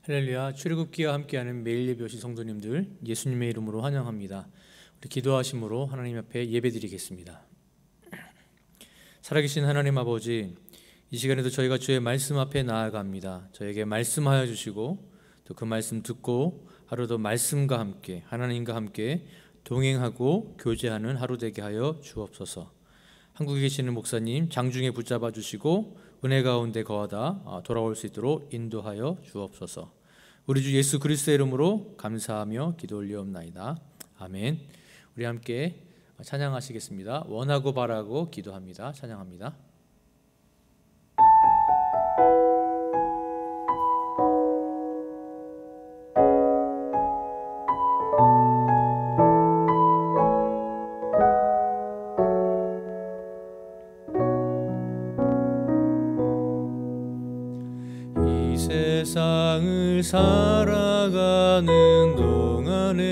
할렐루야. 출애굽기와 함께하는 매일 예배오신 성도님들 예수님의 이름으로 환영합니다. 우리 기도하심으로 하나님 앞에 예배드리겠습니다. 살아계신 하나님 아버지, 이 시간에도 저희가 주의 말씀 앞에 나아갑니다. 저에게 말씀하여 주시고 또 그 말씀 듣고 하루도 말씀과 함께 하나님과 함께 동행하고 교제하는 하루 되게 하여 주옵소서. 한국에 계시는 목사님 장중에 붙잡아 주시고 은혜 가운데 거하다 돌아올 수 있도록 인도하여 주옵소서. 우리 주 예수 그리스도의 이름으로 감사하며 기도 올리옵나이다. 아멘. 우리 함께 찬양하시겠습니다. 원하고 바라고 기도합니다. 찬양합니다. 세상을 살아가는 동안에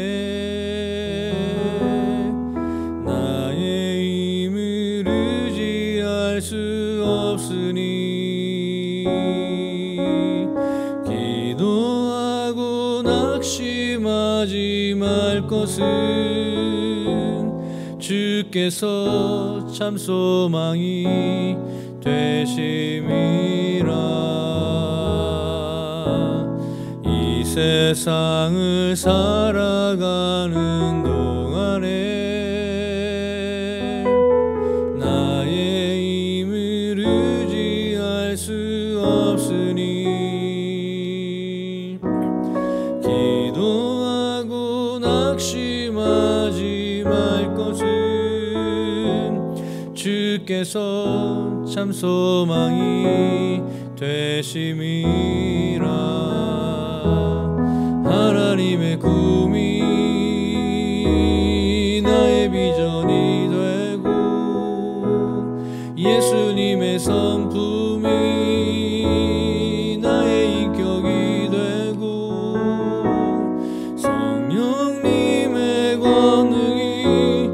나의 힘을 의지할 수 없으니 기도하고 낙심하지 말 것은 주께서 참 소망이 되심이라. 세상을 살아가는 동안에 나의 힘을 의지할 수 없으니 기도하고 낙심하지 말 것은 주께서 참 소망이 되심이라. 하나님의 꿈이 나의 비전이 되고 예수님의 성품이 나의 인격이 되고 성령님의 권능이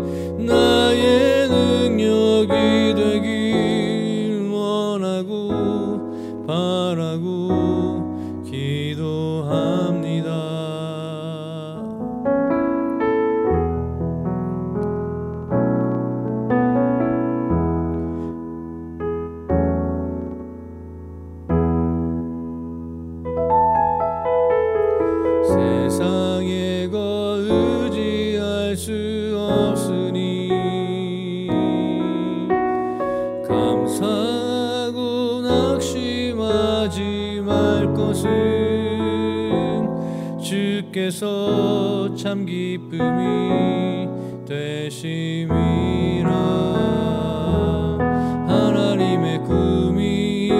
나의 능력이 되길 원하고 바라고 기도합니다. 세상에 거 의지할 수 없으니 감사하고 낙심하지 말 것은 주께서 참 기쁨이 되심이라. 하나님의 꿈이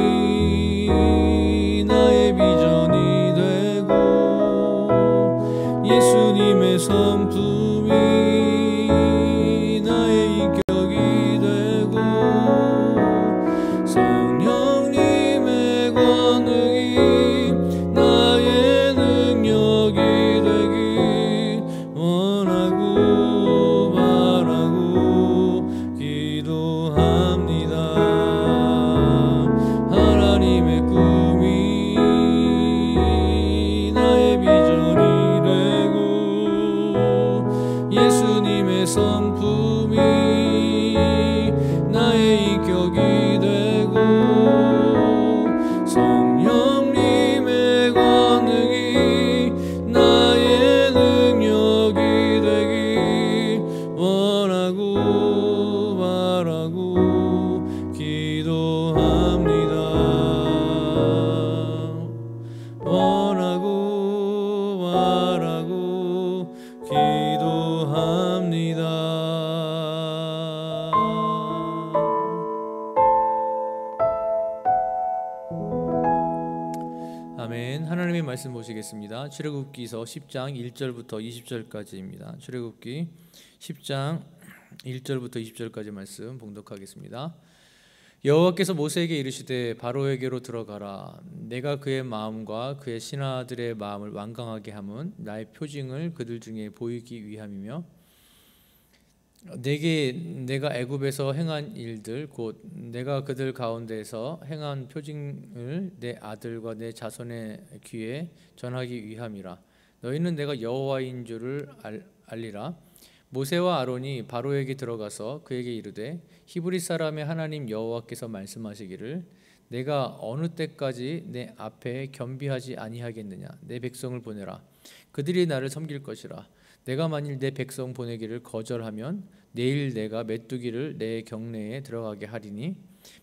나의 비전이 되고 예수님의 성품이 나의 인격이 되고 성령님의 권능이 나의 능력이 되길 원하고 바라고 기도합니다. 하나님의 꿈이 나의 비전이 되고 예수님의 성품이 나의 인격이 되고 성령님의 권능이 나의 능력이 되길 원하고 바라고 기도합니다. 원하고 바라고 기도합니다. 아멘. 하나님의 말씀 보시겠습니다. 출애굽기서 10장 1절부터 20절까지입니다. 출애굽기 10장 1절부터 20절까지 말씀 봉독하겠습니다. 여호와께서 모세에게 이르시되 바로에게로 들어가라. 내가 그의 마음과 그의 신하들의 마음을 완강하게 함은 나의 표징을 그들 중에 보이기 위함이며 내게 내가 애굽에서 행한 일들 곧 내가 그들 가운데서 행한 표징을 내 아들과 내 자손의 귀에 전하기 위함이라. 너희는 내가 여호와인 줄을 알리라. 모세와 아론이 바로에게 들어가서 그에게 이르되 히브리 사람의 하나님 여호와께서 말씀하시기를 내가 어느 때까지 내 앞에 겸비하지 아니하겠느냐. 내 백성을 보내라. 그들이 나를 섬길 것이라. 내가 만일 내 백성 보내기를 거절하면 내일 내가 메뚜기를 내 경내에 들어가게 하리니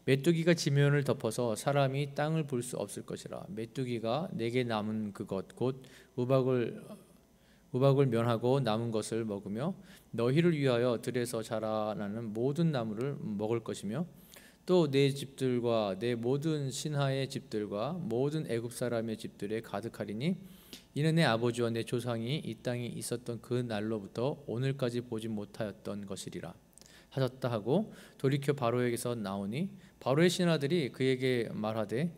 메뚜기가 지면을 덮어서 사람이 땅을 볼 수 없을 것이라. 메뚜기가 내게 남은 그것 곧 우박을 면하고 남은 것을 먹으며 너희를 위하여 들에서 자라나는 모든 나무를 먹을 것이며 또 내 집들과 내 모든 신하의 집들과 모든 애굽 사람의 집들에 가득하리니 이는 내 아버지와 내 조상이 이 땅에 있었던 그 날로부터 오늘까지 보지 못하였던 것이리라 하셨다 하고 돌이켜 바로에게서 나오니 바로의 신하들이 그에게 말하되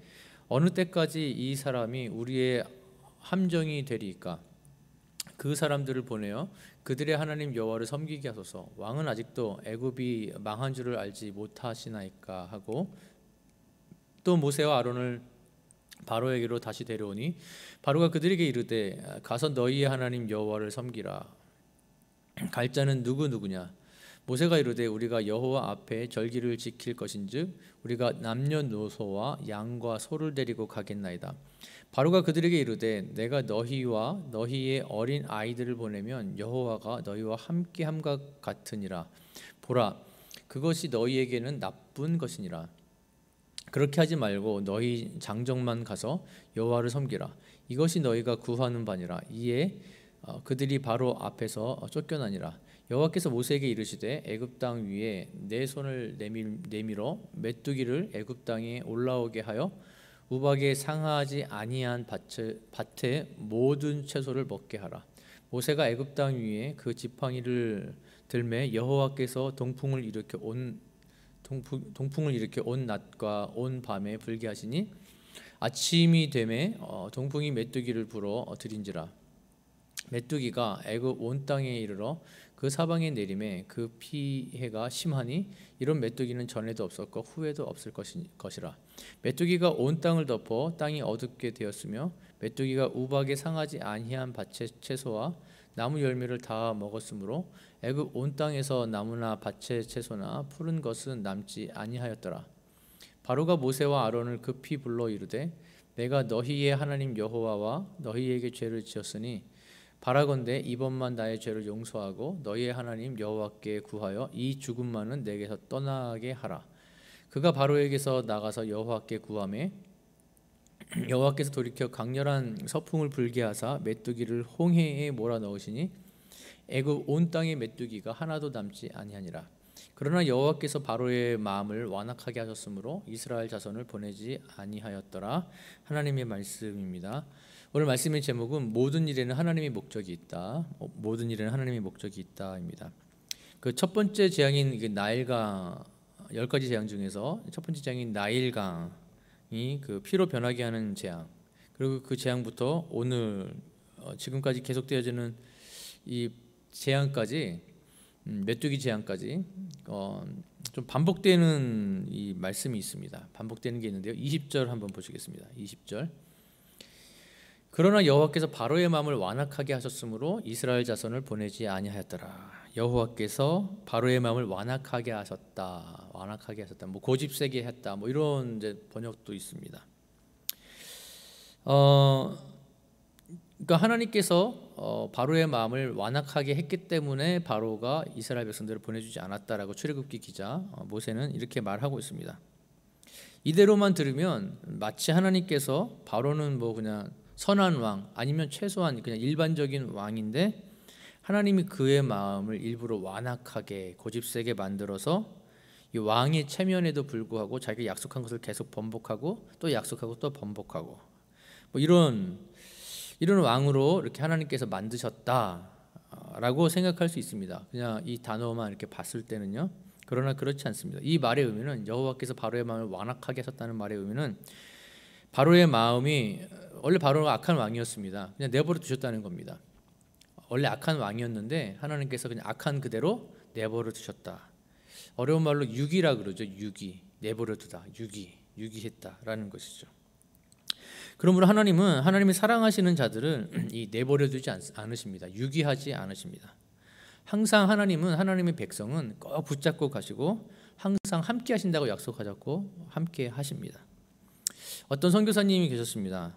어느 때까지 이 사람이 우리의 함정이 되리이까. 그 사람들을 보내어 그들의 하나님 여호와를 섬기게 하소서. 왕은 아직도 애굽이 망한 줄을 알지 못하시나이까 하고 또 모세와 아론을 바로에게로 다시 데려오니 바로가 그들에게 이르되 가서 너희의 하나님 여호와를 섬기라. 갈 자는 누구냐. 모세가 이르되 우리가 여호와 앞에 절기를 지킬 것인즉 우리가 남녀노소와 양과 소를 데리고 가겠나이다. 바로가 그들에게 이르되 내가 너희와 너희의 어린 아이들을 보내면 여호와가 너희와 함께함과 같으니라. 보라, 그것이 너희에게는 나쁜 것이니라. 그렇게 하지 말고 너희 장정만 가서 여호와를 섬기라. 이것이 너희가 구하는 바니라. 이에 그들이 바로 앞에서 쫓겨나니라. 여호와께서 모세에게 이르시되 애굽 땅 위에 내 손을 내밀어 메뚜기를 애굽 땅에 올라오게 하여 우박에 상하지 아니한 밭의 모든 채소를 먹게 하라. 모세가 애굽 땅 위에 그 지팡이를 들매 여호와께서 동풍을 일으켜 온 낮과 온 밤에 불게 하시니 아침이 되매 동풍이 메뚜기를 불어 들인지라. 메뚜기가 애굽 온 땅에 이르러 그 사방에 내림에 그 피해가 심하니 이런 메뚜기는 전에도 없었고 후에도 없을 것이라. 메뚜기가 온 땅을 덮어 땅이 어둡게 되었으며 메뚜기가 우박에 상하지 아니한 밭의 채소와 나무 열매를 다 먹었으므로 애굽 온 땅에서 나무나 밭의 채소나 푸른 것은 남지 아니하였더라. 바로가 모세와 아론을 급히 불러 이르되 내가 너희의 하나님 여호와와 너희에게 죄를 지었으니 바라건대 이번만 나의 죄를 용서하고 너희의 하나님 여호와께 구하여 이 죽음만은 내게서 떠나게 하라. 그가 바로에게서 나가서 여호와께 구하매 여호와께서 돌이켜 강렬한 서풍을 불게 하사 메뚜기를 홍해에 몰아넣으시니 애굽 온 땅의 메뚜기가 하나도 남지 아니하니라. 그러나 여호와께서 바로의 마음을 완악하게 하셨으므로 이스라엘 자손을 보내지 아니하였더라. 하나님의 말씀입니다. 오늘 말씀의 제목은 모든 일에는 하나님의 목적이 있다. 모든 일에는 하나님의 목적이 있다입니다. 그 첫 번째 재앙인 나일강 10가지 재앙 중에서 첫 번째 재앙인 나일강이 그 피로 변하게 하는 재앙, 그리고 그 재앙부터 오늘 지금까지 계속되어지는 이 재앙까지, 메뚜기 재앙까지 좀 반복되는 이 말씀이 있습니다. 반복되는 게 있는데요. 20절 한번 보시겠습니다. 20절. 그러나 여호와께서 바로의 마음을 완악하게 하셨으므로 이스라엘 자손을 보내지 아니하였더라. 여호와께서 바로의 마음을 완악하게 하셨다. 완악하게 하셨다. 뭐 고집세게 했다. 뭐 이런 이제 번역도 있습니다. 그러니까 하나님께서 바로의 마음을 완악하게 했기 때문에 바로가 이스라엘 백성들을 보내주지 않았다라고 출애굽기 기자 모세는 이렇게 말하고 있습니다. 이대로만 들으면 마치 하나님께서 바로는 뭐 그냥 선한 왕 아니면 최소한 그냥 일반적인 왕인데 하나님이 그의 마음을 일부러 완악하게 고집세게 만들어서 이 왕의 체면에도 불구하고 자기가 약속한 것을 계속 번복하고 또 약속하고 또 번복하고 뭐 이런 왕으로 이렇게 하나님께서 만드셨다라고 생각할 수 있습니다. 그냥 이 단어만 이렇게 봤을 때는요. 그러나 그렇지 않습니다. 이 말의 의미는 여호와께서 바로의 마음을 완악하게 하셨다는 말의 의미는 바로의 마음이 원래 바로가 악한 왕이었습니다. 그냥 내버려 두셨다는 겁니다. 원래 악한 왕이었는데 하나님께서 그냥 악한 그대로 내버려 두셨다. 어려운 말로 유기라 그러죠. 유기, 내버려 두다, 유기했다라는 것이죠. 그러므로 하나님은 하나님이 사랑하시는 자들을 이 내버려 두지 않으십니다. 유기하지 않으십니다. 항상 하나님은 하나님의 백성은 꼭 붙잡고 가시고 항상 함께 하신다고 약속하셨고 함께 하십니다. 어떤 선교사님이 계셨습니다.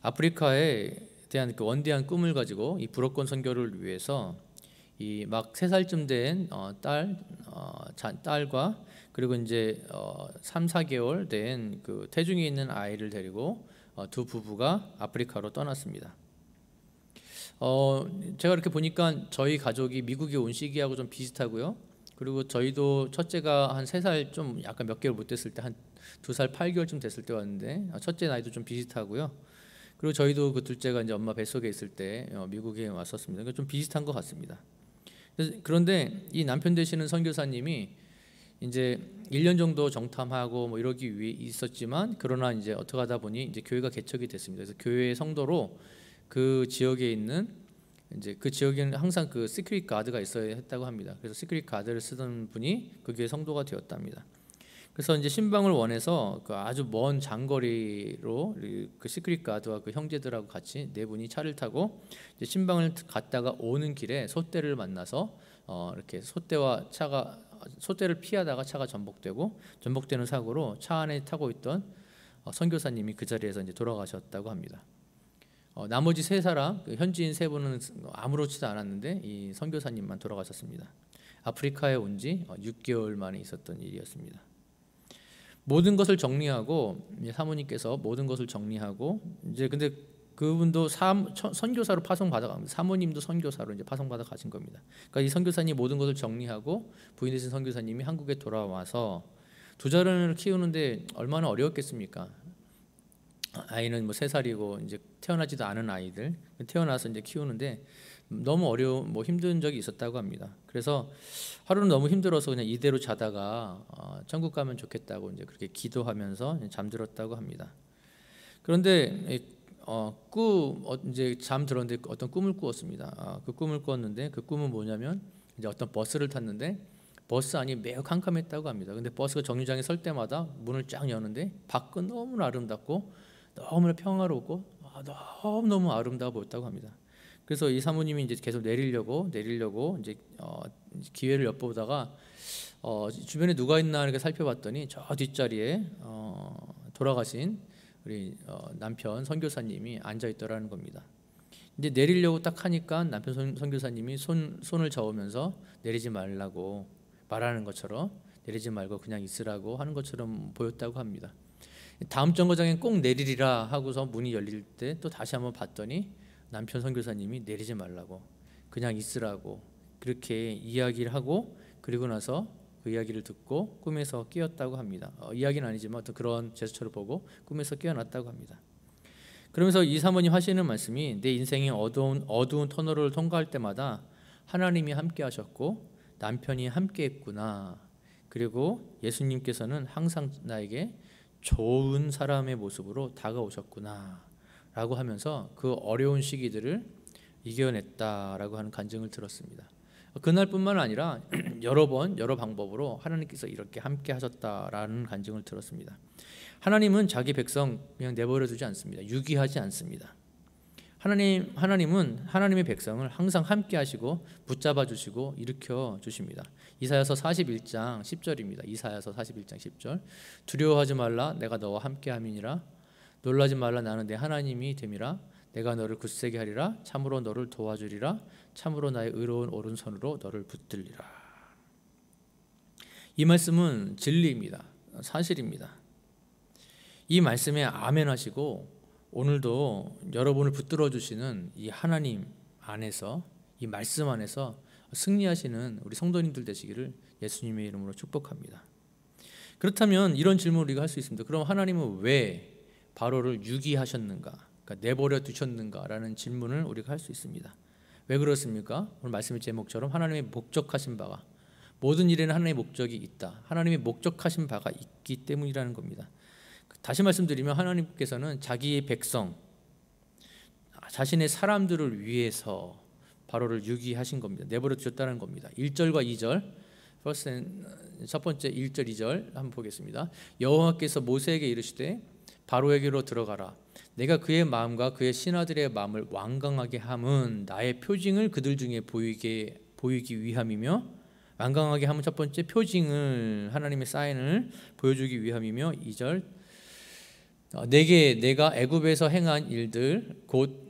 아프리카에 대한 그 원대한 꿈을 가지고 이 불어권 선교를 위해서 이 막 3살쯤 된 딸과 그리고 이제 3, 4개월 된 그 태중에 있는 아이를 데리고 두 부부가 아프리카로 떠났습니다. 제가 이렇게 보니까 저희 가족이 미국에 온 시기하고 좀 비슷하고요. 그리고 저희도 첫째가 한 3살 좀 약간 몇 개월 못 됐을 때 한 2살 8개월쯤 됐을 때 왔는데 첫째 나이도 좀 비슷하고요. 그리고 저희도 그 둘째가 이제 엄마 뱃속에 있을 때 미국에 왔었습니다. 그러니까 좀 비슷한 것 같습니다. 그런데 이 남편 되시는 선교사님이 이제 1년 정도 정탐하고 뭐 이러기 위해 있었지만 그러나 이제 어떻게 하다 보니 이제 교회가 개척이 됐습니다. 그래서 교회 성도로 그 지역에 있는 이제 그 지역에는 항상 그 시크릿 가드가 있어야 했다고 합니다. 그래서 시크릿 가드를 쓰던 분이 그 교회 성도가 되었답니다. 그래서 이제 신방을 원해서 그 아주 먼 장거리로 그 시크릿 가드와 그 형제들하고 같이 4분이 차를 타고 이제 신방을 갔다가 오는 길에 소떼를 만나서 이렇게 소떼를 피하다가 차가 전복되는 사고로 차 안에 타고 있던 선교사님이 그 자리에서 이제 돌아가셨다고 합니다. 나머지 3사람, 그 현지인 3분은 아무렇지도 않았는데 이 선교사님만 돌아가셨습니다. 아프리카에 온 지 6개월 만에 있었던 일이었습니다. 모든 것을 정리하고 사모님께서 모든 것을 정리하고 이제 근데 그분도 선교사로 파송받아 갑니다. 사모님도 선교사로 이제 파송받아 가신 겁니다. 그러니까 이 선교사님 모든 것을 정리하고 부인 되신 선교사님이 한국에 돌아와서 2자를 키우는데 얼마나 어려웠겠습니까? 아이는 뭐 3살이고 이제 태어나지도 않은 아이들 태어나서 이제 키우는데 너무 힘든 적이 있었다고 합니다. 그래서 하루는 너무 힘들어서 그냥 이대로 자다가 천국 가면 좋겠다고 이제 그렇게 기도하면서 잠들었다고 합니다. 그런데 이제 잠들었는데 어떤 꿈을 꾸었습니다. 그 꿈을 꾸었는데 그 꿈은 뭐냐면 이제 어떤 버스를 탔는데 버스 안이 매우 캄캄했다고 합니다. 근데 버스가 정류장에 설 때마다 문을 쫙 여는데 밖은 너무나 아름답고 너무나 평화롭고 너무너무 아름다워 보였다고 합니다. 그래서 이 사모님이 이제 계속 내리려고 이제 기회를 엿보다가 주변에 누가 있나 이렇게 살펴봤더니 저 뒷자리에 돌아가신 우리 남편 선교사님이 앉아 있더라는 겁니다. 이제 내리려고 딱 하니까 남편 선교사님이 손을 저으면서 내리지 말라고 말하는 것처럼 내리지 말고 그냥 있으라고 하는 것처럼 보였다고 합니다. 다음 정거장엔 꼭 내리리라 하고서 문이 열릴 때 또 다시 한번 봤더니 남편 선교사님이 내리지 말라고 그냥 있으라고 그렇게 이야기를 하고 그리고 나서 그 이야기를 듣고 꿈에서 깨었다고 합니다. 이야기는 아니지만 어떤 그런 제스처를 보고 꿈에서 깨어났다고 합니다. 그러면서 이 사모님 하시는 말씀이 내 인생의 어두운 터널을 통과할 때마다 하나님이 함께 하셨고 남편이 함께 했구나. 그리고 예수님께서는 항상 나에게 좋은 사람의 모습으로 다가오셨구나 라고 하면서 그 어려운 시기들을 이겨냈다라고 하는 간증을 들었습니다. 그날뿐만 아니라 여러 방법으로 하나님께서 이렇게 함께 하셨다라는 간증을 들었습니다. 하나님은 자기 백성 그냥 내버려 두지 않습니다. 유기하지 않습니다. 하나님은 하나님의 백성을 항상 함께 하시고 붙잡아 주시고 일으켜 주십니다. 이사야서 41장 10절입니다. 이사야서 41장 10절. 두려워하지 말라 내가 너와 함께 함이니라. 놀라지 말라 나는 내 하나님이 됨이라. 내가 너를 굳세게 하리라. 참으로 너를 도와주리라. 참으로 나의 의로운 오른손으로 너를 붙들리라. 이 말씀은 진리입니다. 사실입니다. 이 말씀에 아멘 하시고 오늘도 여러분을 붙들어 주시는 이 하나님 안에서 이 말씀 안에서 승리하시는 우리 성도님들 되시기를 예수님의 이름으로 축복합니다. 그렇다면 이런 질문을 우리가 할 수 있습니다. 그럼 하나님은 왜 바로를 유기하셨는가? 그러니까 내버려 두셨는가라는 질문을 우리가 할 수 있습니다. 왜 그렇습니까? 오늘 말씀의 제목처럼 하나님의 목적하신 바가 모든 일에는 하나님의 목적이 있다. 하나님의 목적하신 바가 있기 때문이라는 겁니다. 다시 말씀드리면 하나님께서는 자기의 백성, 자신의 사람들을 위해서 바로를 유기하신 겁니다. 내버려 두셨다는 겁니다. 1절과 2절, 첫 번째 1절 2절 한번 보겠습니다. 여호와께서 모세에게 이르시되 바로에게로 들어가라. 내가 그의 마음과 그의 신하들의 마음을 완강하게 함은 나의 표징을 그들 중에 보이기 위함이며, 완강하게 함은 첫 번째 표징을, 하나님의 사인을 보여주기 위함이며, 2절 내가 애굽에서 행한 일들 곧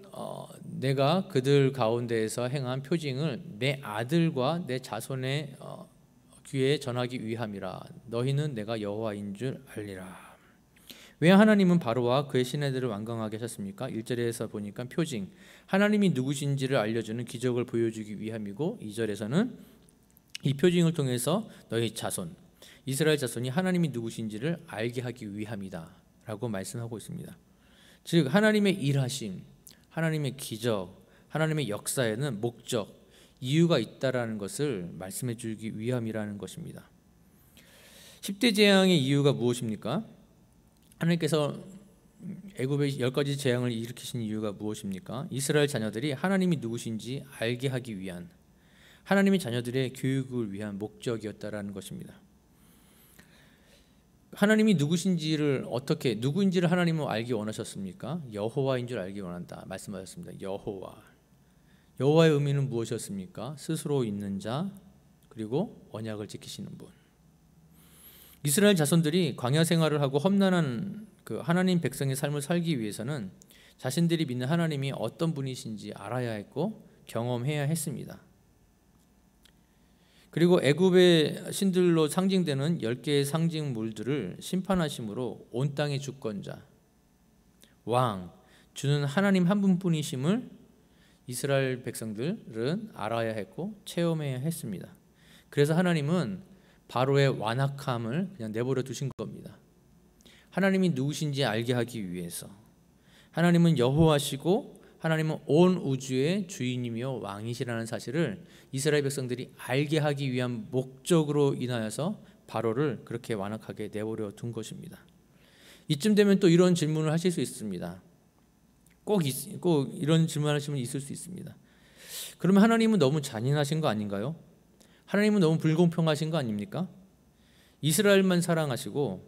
내가 그들 가운데에서 행한 표징을 내 아들과 내 자손의 귀에 전하기 위함이라. 너희는 내가 여호와인 줄 알리라. 왜 하나님은 바로와 그의 신하들을 완강하게 하셨습니까? 1절에서 보니까 표징, 하나님이 누구신지를 알려주는 기적을 보여주기 위함이고, 2절에서는 이 표징을 통해서 너희 자손, 이스라엘 자손이 하나님이 누구신지를 알게 하기 위함이다 라고 말씀하고 있습니다. 즉 하나님의 일하심, 하나님의 기적, 하나님의 역사에는 목적, 이유가 있다라는 것을 말씀해 주기 위함이라는 것입니다. 10대 재앙의 이유가 무엇입니까? 하나님께서 애굽의 10가지 재앙을 일으키신 이유가 무엇입니까? 이스라엘 자녀들이 하나님이 누구신지 알게 하기 위한, 하나님의 자녀들의 교육을 위한 목적이었다라는 것입니다. 하나님이 누구신지를 누구인지를 하나님은 알기 원하셨습니까? 여호와인 줄 알기 원한다 말씀하셨습니다. 여호와의 의미는 무엇이었습니까? 스스로 있는 자, 그리고 언약을 지키시는 분. 이스라엘 자손들이 광야 생활을 하고 험난한 그 하나님 백성의 삶을 살기 위해서는 자신들이 믿는 하나님이 어떤 분이신지 알아야 했고 경험해야 했습니다. 그리고 애굽의 신들로 상징되는 10개의 상징물들을 심판하심으로 온 땅의 주권자, 왕, 주는 하나님 한 분뿐이심을 이스라엘 백성들은 알아야 했고 체험해야 했습니다. 그래서 하나님은 바로의 완악함을 그냥 내버려 두신 겁니다. 하나님이 누구신지 알게 하기 위해서. 하나님은 여호와시고 하나님은 온 우주의 주인이며 왕이시라는 사실을 이스라엘 백성들이 알게 하기 위한 목적으로 인하여서 바로를 그렇게 완악하게 내버려 둔 것입니다. 이쯤 되면 또 이런 질문을 하실 수 있습니다. 꼭 이런 질문하시면 있을 수 있습니다. 그러면 하나님은 너무 잔인하신 거 아닌가요? 하나님은 너무 불공평하신 거 아닙니까? 이스라엘만 사랑하시고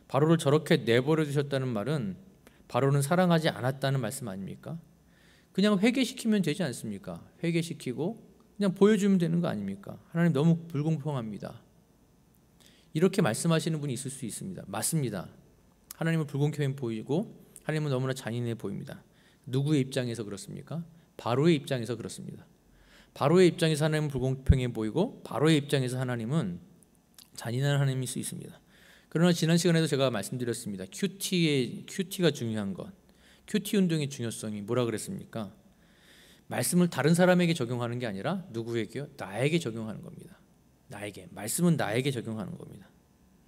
바로를 저렇게 내버려 두셨다는 말은 바로는 사랑하지 않았다는 말씀 아닙니까? 그냥 회개시키면 되지 않습니까? 회개시키고 그냥 보여주면 되는 거 아닙니까? 하나님 너무 불공평합니다. 이렇게 말씀하시는 분이 있을 수 있습니다. 맞습니다. 하나님은 불공평해 보이고 하나님은 너무나 잔인해 보입니다. 누구의 입장에서 그렇습니까? 바로의 입장에서 그렇습니다. 바로의 입장에서 하나님은 불공평해 보이고 바로의 입장에서 하나님은 잔인한 하나님일 수 있습니다. 그러나 지난 시간에도 제가 말씀드렸습니다. 큐티가 중요한 것, 큐티 운동의 중요성이 뭐라 그랬습니까? 말씀을 다른 사람에게 적용하는 게 아니라 누구에게요? 나에게 적용하는 겁니다. 나에게, 말씀은 나에게 적용하는 겁니다.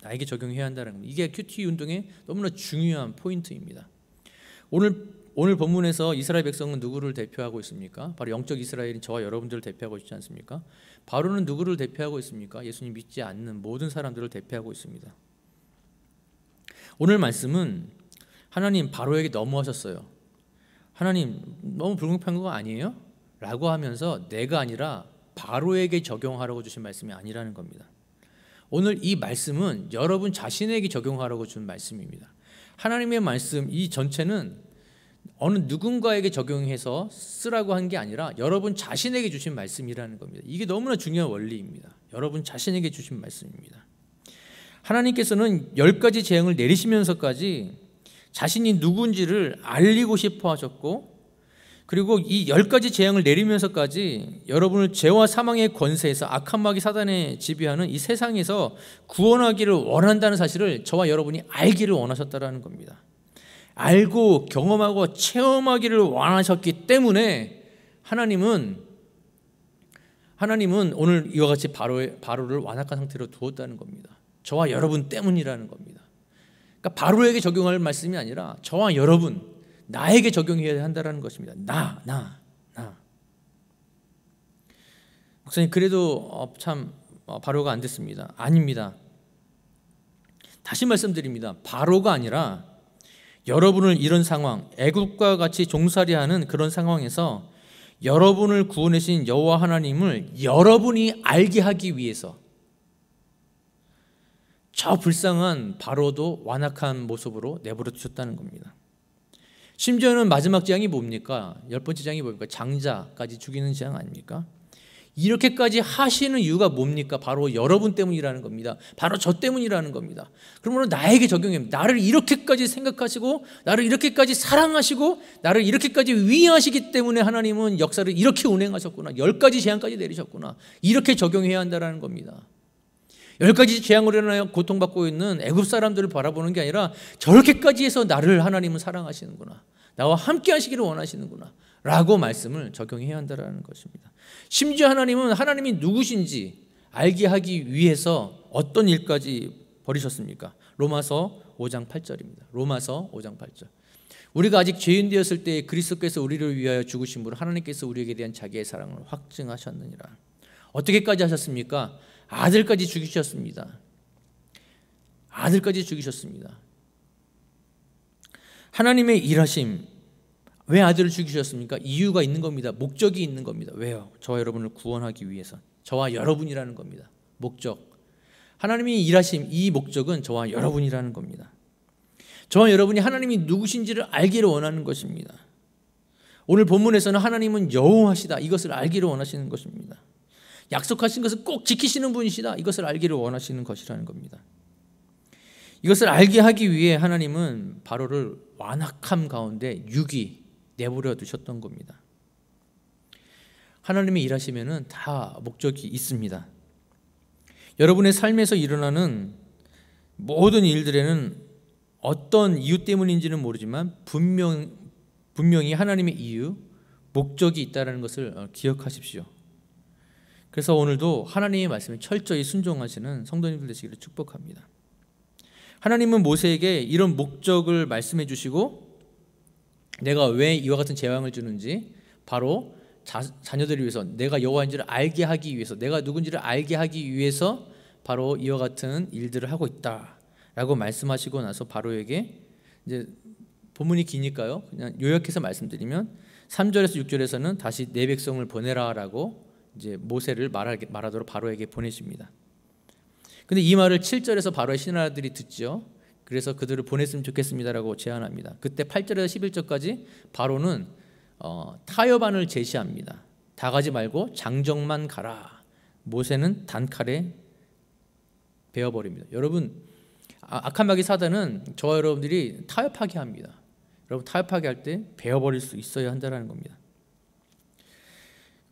나에게 적용해야 한다는 겁니다. 이게 큐티 운동의 너무나 중요한 포인트입니다. 오늘 본문에서 이스라엘 백성은 누구를 대표하고 있습니까? 바로 영적 이스라엘인 저와 여러분들을 대표하고 있지 않습니까? 바로는 누구를 대표하고 있습니까? 예수님 믿지 않는 모든 사람들을 대표하고 있습니다. 오늘 말씀은 하나님 바로에게 너무하셨어요. 하나님 너무 불공평한 거 아니에요? 라고 하면서 내가 아니라 바로에게 적용하라고 주신 말씀이 아니라는 겁니다. 오늘 이 말씀은 여러분 자신에게 적용하라고 준 말씀입니다. 하나님의 말씀 이 전체는 어느 누군가에게 적용해서 쓰라고 한 게 아니라 여러분 자신에게 주신 말씀이라는 겁니다. 이게 너무나 중요한 원리입니다. 여러분 자신에게 주신 말씀입니다. 하나님께서는 10가지 재앙을 내리시면서까지 자신이 누군지를 알리고 싶어 하셨고, 그리고 이 10가지 재앙을 내리면서까지 여러분을 죄와 사망의 권세에서 악한 마귀 사단에 지배하는 이 세상에서 구원하기를 원한다는 사실을 저와 여러분이 알기를 원하셨다는 겁니다. 알고 경험하고 체험하기를 원하셨기 때문에 하나님은 오늘 이와 같이 바로를 완악한 상태로 두었다는 겁니다. 저와 여러분 때문이라는 겁니다. 그러니까 바로에게 적용할 말씀이 아니라 저와 여러분, 나에게 적용해야 한다는 것입니다. 나. 목사님 그래도 참 바로가 안 됐습니다. 아닙니다. 다시 말씀드립니다. 바로가 아니라 여러분을 이런 상황, 애굽과 같이 종살이하는 그런 상황에서 여러분을 구원하신 여호와 하나님을 여러분이 알게 하기 위해서 저 불쌍한 바로도 완악한 모습으로 내버려 두셨다는 겁니다. 심지어는 마지막 재앙이 뭡니까? 10번째 재앙이 뭡니까? 장자까지 죽이는 재앙 아닙니까? 이렇게까지 하시는 이유가 뭡니까? 바로 여러분 때문이라는 겁니다. 바로 저 때문이라는 겁니다. 그러므로 나에게 적용합니다. 나를 이렇게까지 생각하시고 나를 이렇게까지 사랑하시고 나를 이렇게까지 위하시기 때문에 하나님은 역사를 이렇게 운행하셨구나. 10가지 재앙까지 내리셨구나. 이렇게 적용해야 한다는 겁니다. 10가지 재앙으로 인하여 고통받고 있는 애굽 사람들을 바라보는 게 아니라 저렇게까지 해서 나를 하나님은 사랑하시는구나. 나와 함께 하시기를 원하시는구나 라고 말씀을 적용해야 한다는 것입니다. 심지어 하나님은 하나님이 누구신지 알게 하기 위해서 어떤 일까지 벌이셨습니까? 로마서 5장 8절입니다. 로마서 5장 8절. 우리가 아직 죄인 되었을 때 그리스도께서 우리를 위하여 죽으심으로 하나님께서 우리에게 대한 자기의 사랑을 확증하셨느니라. 어떻게까지 하셨습니까? 아들까지 죽이셨습니다. 아들까지 죽이셨습니다. 하나님의 일하심, 왜 아들을 죽이셨습니까? 이유가 있는 겁니다. 목적이 있는 겁니다. 왜요? 저와 여러분을 구원하기 위해서. 저와 여러분이라는 겁니다. 목적. 하나님이 일하심, 이 목적은 저와 여러분이라는 겁니다. 저와 여러분이 하나님이 누구신지를 알기를 원하는 것입니다. 오늘 본문에서는 하나님은 여호와시다, 이것을 알기를 원하시는 것입니다. 약속하신 것을 꼭 지키시는 분이시다, 이것을 알기를 원하시는 것이라는 겁니다. 이것을 알게 하기 위해 하나님은 바로를 완악함 가운데 유기 내버려 두셨던 겁니다. 하나님이 일하시면은 다 목적이 있습니다. 여러분의 삶에서 일어나는 모든 일들에는 어떤 이유 때문인지는 모르지만 분명히 하나님의 이유, 목적이 있다는 것을 기억하십시오. 그래서 오늘도 하나님의 말씀에 철저히 순종하시는 성도님들 되시기를 축복합니다. 하나님은 모세에게 이런 목적을 말씀해 주시고 내가 왜 이와 같은 재앙을 주는지 바로 자녀들을 위해서, 내가 여호와인지를 알게 하기 위해서, 내가 누군지를 알게 하기 위해서 바로 이와 같은 일들을 하고 있다라고 말씀하시고 나서 바로에게, 이제 본문이 기니까요 그냥 요약해서 말씀드리면 3절에서 6절에서는 다시 내 백성을 보내라라고 이제 모세를 말하도록 바로에게 보내십니다. 근데 이 말을 7절에서 바로의 신하들이 듣죠. 그래서 그들을 보냈으면 좋겠습니다라고 제안합니다. 그때 8절에서 11절까지 바로는 타협안을 제시합니다. 다 가지 말고 장정만 가라. 모세는 단칼에 베어버립니다. 여러분, 악한 사단은 저와 여러분들이 타협하게 합니다. 여러분, 타협하게 할 때 베어버릴 수 있어야 한다는 겁니다.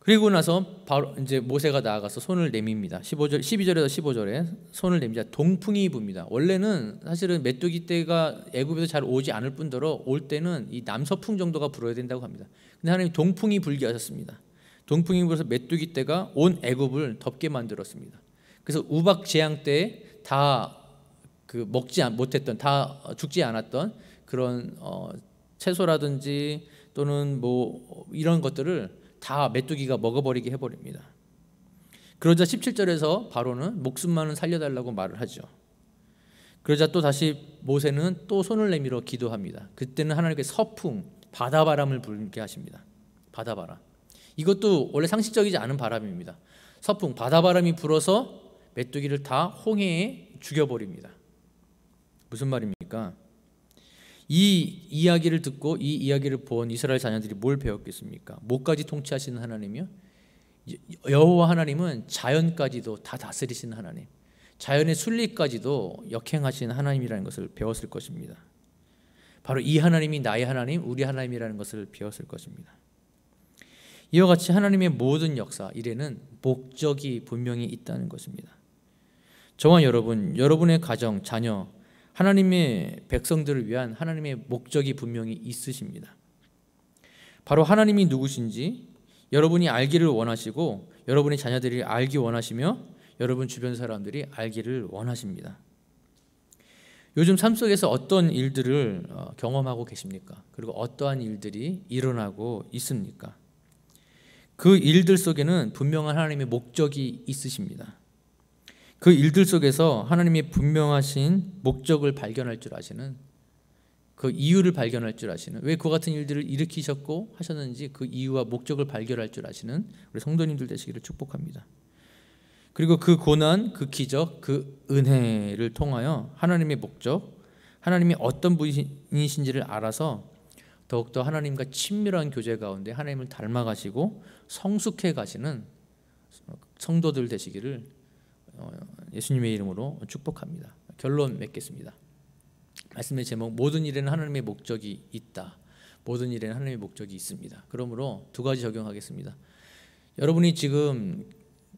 그리고 나서 바로 이제 모세가 나아가서 손을 내밉니다. 12절에서 15절에 손을 내미자 동풍이 붑니다. 원래는 사실은 메뚜기 떼가 애굽에서 잘 오지 않을 뿐더러 올 때는 이 남서풍 정도가 불어야 된다고 합니다. 근데 하나님 동풍이 불게 하셨습니다. 동풍이 불어서 메뚜기 떼가 온 애굽을 덮게 만들었습니다. 그래서 우박 재앙 때 다 먹지 못했던, 다 죽지 않았던 그런 채소라든지 또는 뭐 이런 것들을 다 메뚜기가 먹어버리게 해버립니다. 그러자 17절에서 바로는 목숨만은 살려달라고 말을 하죠. 그러자 또 다시 모세는 또 손을 내밀어 기도합니다. 그때는 하나님께서 서풍, 바다바람을 불게 하십니다. 바다바람. 이것도 원래 상식적이지 않은 바람입니다. 서풍, 바다바람이 불어서 메뚜기를 다 홍해에 죽여버립니다. 무슨 말입니까? 이 이야기를 듣고 이 이야기를 본 이스라엘 자녀들이 뭘 배웠겠습니까? 뭐까지 통치하시는 하나님이요? 여호와 하나님은 자연까지도 다 다스리시는 하나님, 자연의 순리까지도 역행하시는 하나님이라는 것을 배웠을 것입니다. 바로 이 하나님이 나의 하나님, 우리 하나님이라는 것을 배웠을 것입니다. 이와 같이 하나님의 모든 역사, 일에는 목적이 분명히 있다는 것입니다. 저와 여러분, 여러분의 가정, 자녀, 하나님의 백성들을 위한 하나님의 목적이 분명히 있으십니다. 바로 하나님이 누구신지 여러분이 알기를 원하시고 여러분의 자녀들이 알기 원하시며 여러분 주변 사람들이 알기를 원하십니다. 요즘 삶 속에서 어떤 일들을 경험하고 계십니까? 그리고 어떠한 일들이 일어나고 있습니까? 그 일들 속에는 분명한 하나님의 목적이 있으십니다. 그 일들 속에서 하나님의 분명하신 목적을 발견할 줄 아시는 그 이유를 발견할 줄 아시는, 왜 그와 같은 일들을 일으키셨고 하셨는지 그 이유와 목적을 발견할 줄 아시는 우리 성도님들 되시기를 축복합니다. 그리고 그 고난, 그 기적, 그 은혜를 통하여 하나님의 목적, 하나님이 어떤 분이신지를 알아서 더욱더 하나님과 친밀한 교제 가운데 하나님을 닮아가시고 성숙해 가시는 성도들 되시기를 예수님의 이름으로 축복합니다. 결론 맺겠습니다. 말씀의 제목, 모든 일에는 하나님의 목적이 있다. 모든 일에는 하나님의 목적이 있습니다. 그러므로 두 가지 적용하겠습니다. 여러분이 지금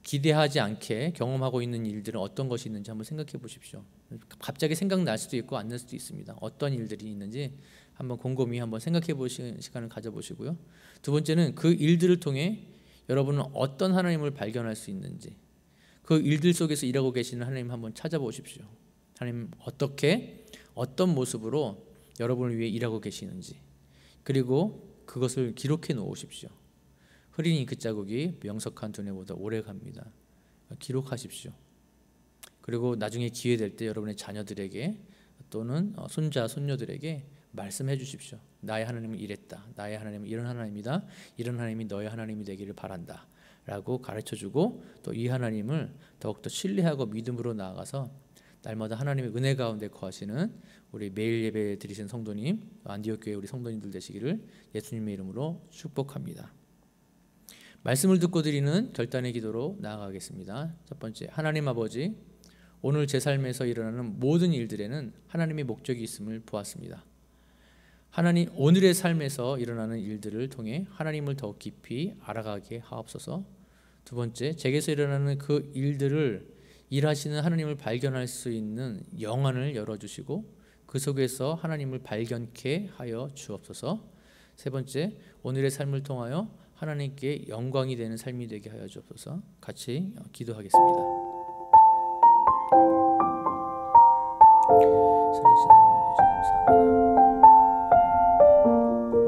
기대하지 않게 경험하고 있는 일들은 어떤 것이 있는지 한번 생각해 보십시오. 갑자기 생각날 수도 있고 안 날 수도 있습니다. 어떤 일들이 있는지 한번 곰곰이 한번 생각해 보시는 시간을 가져보시고요. 두 번째는 그 일들을 통해 여러분은 어떤 하나님을 발견할 수 있는지, 그 일들 속에서 일하고 계시는 하나님 한번 찾아보십시오. 하나님 어떻게, 어떤 모습으로 여러분을 위해 일하고 계시는지, 그리고 그것을 기록해 놓으십시오. 흐린 잉크 자국이 명석한 두뇌보다 오래 갑니다. 기록하십시오. 그리고 나중에 기회 될 때 여러분의 자녀들에게 또는 손자, 손녀들에게 말씀해 주십시오. 나의 하나님은 이랬다. 나의 하나님은 이런 하나님이다. 이런 하나님이 너의 하나님이 되기를 바란다. 라고 가르쳐주고 또 이 하나님을 더욱더 신뢰하고 믿음으로 나아가서 날마다 하나님의 은혜 가운데 거하시는 우리 매일 예배 드리신 성도님, 안디옥 교회 우리 성도님들 되시기를 예수님의 이름으로 축복합니다. 말씀을 듣고 드리는 결단의 기도로 나아가겠습니다. 첫 번째, 하나님 아버지, 오늘 제 삶에서 일어나는 모든 일들에는 하나님의 목적이 있음을 보았습니다. 하나님, 오늘의 삶에서 일어나는 일들을 통해 하나님을 더욱 깊이 알아가게 하옵소서. 두 번째, 제게서 일어나는 그 일들을 일하시는 하나님을 발견할 수 있는 영안을 열어주시고 그 속에서 하나님을 발견케 하여 주옵소서. 세 번째, 오늘의 삶을 통하여 하나님께 영광이 되는 삶이 되게 하여 주옵소서. 같이 기도하겠습니다. 살아계신 하나님 아버지 감사합니다.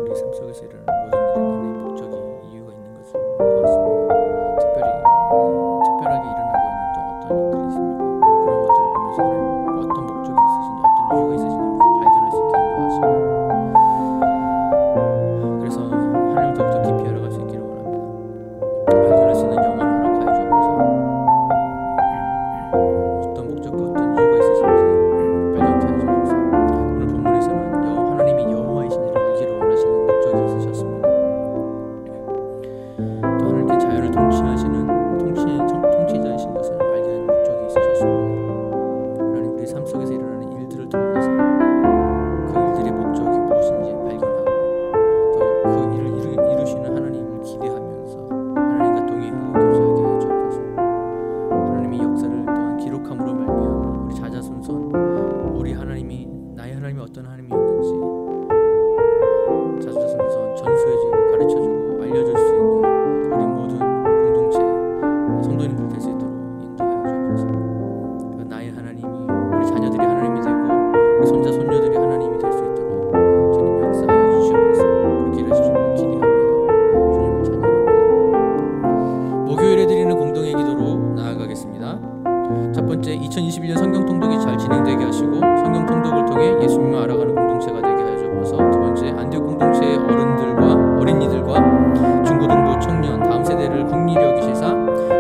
우리 삶 속에서 일어나는 모든 일은 하나님의 목적이, 이유가 있는 것을 보았습니다. 특별하게 일어나고 있는 또 어떤 일들이 있습니까? 그런 것들을 보면서 하나님 어떤 목적이 있으신지, 어떤 이유가 있으신지 우리가 발견할 수 있게 인도하시고, 그래서 하나님을 더욱더 깊이 알아갈 수 있기를 원합니다. 발견할 수 있는 영혼을 허락하여 주옵소서. 어떤 목적과 어떤 이유가 있으신지 발견케 하여 주옵소서. 오늘 본문에서는 하나님이 여호와이신지를 알기를 원하시는 목적이 있으셨습니다. 또 하나님께 자연을 통치하시는 통치자이신 것을 알게 하는 목적이 있으셨습니다. 하나님, 우리 삶 속에서 일어나는 일들을 통해서 그 일들의 목적이 무엇인지 발견하고 또 그 일을 이루시는 하나님을 기대하면서 하나님과 동행하고 교제하게 하여 주옵소서. 하나님의 역사를 또한 기록함으로 말미암아 우리 자자손손 우리 하나님이, 나의 하나님이 어떤 하나님이었는지 자자손손 전수해주고 가르쳐주고 알려줄 수 있는 우리 모든 공동체 성도님들 될 수 있도록 인도하여 주옵소서. 나의 하나님이 우리 자녀들이 하나님이 되고 우리 손자 손녀들이 하나님이 될 수 있도록 주님 역사하여 주시옵소서. 그렇게 일하시기를 기대합니다. 주님을 찬양합니다. 목요일에 드리는 공동의 기도로 나아가겠습니다. 첫 번째, 2021년 성경 통독이 잘 진행되게 하시고 성경 통독을 통해 예수님을 알아가는 공동체가 되게 하여 주옵소서. 두 번째, 안디옥 공동체의 어른들과 어린이들과 중고등부 청년 다음 세대를 긍휼히 여기시사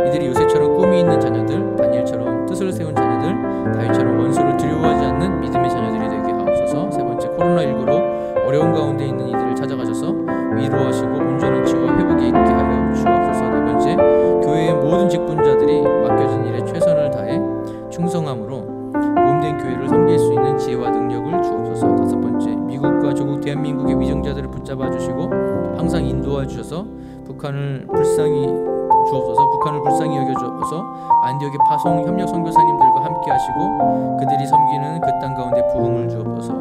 이들이 요셉처럼 꿈이 있는 자녀들, 다니엘처럼 뜻을 세운 자녀들, 다윗처럼 원수를 두려워하지 않는 믿음의 자녀들이 되게 하옵소서. 세 번째, 코로나19로 어려운 가운데 있는 이들을 찾아가셔서 위로하시고 온전한 치유와 회복이 있게 하여 주옵소서. 네 번째, 교회의 모든 직분자들이 맡겨진 일에 최선을 다해 충성함으로 모임된 교회를 섬길 수 있는 지혜와 능력을 주옵소서. 다섯 번째, 미국과 조국 대한민국의 위정자들을 붙잡아 주시고 항상 인도해 주셔서 북한을 불쌍히 주옵소서. 북한을 불쌍히 여겨 주옵소서. 안디옥의 파송 협력 선교사님들과 함께 하시고 그들이 섬기는 그 땅 가운데 부흥을 주옵소서.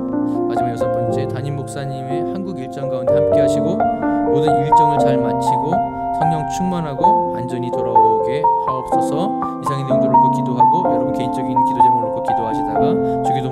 마지막 여섯 번째, 담임 목사님의 한국 일정 가운데 함께 하시고 모든 일정을 잘 마치고 성령 충만하고 안전히 돌아오게 하옵소서. 이상의 내용들을 놓고 기도하고 여러분 개인적인 기도 제목을 놓고 기도하시다가 주기도